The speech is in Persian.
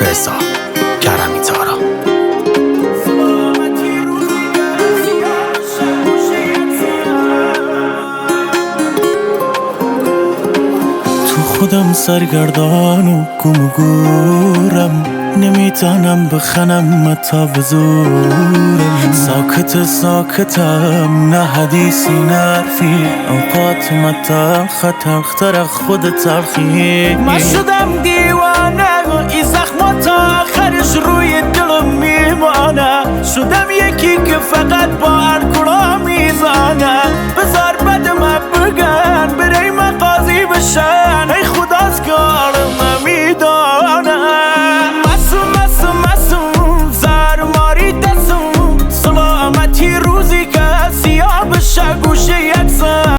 رضا کرمی تارا. خودم سرگردان و گم و گورم، نمیتونم بخنم تا به زورم. ساکتم نه حدیثی نه حرفی، اوقات متن خطر خود تلخی. من شدم دیوانه و این زخمات تا آخرش روی دلم میمانه. شدم یکی که فقط با هر کلا میزانه. بذار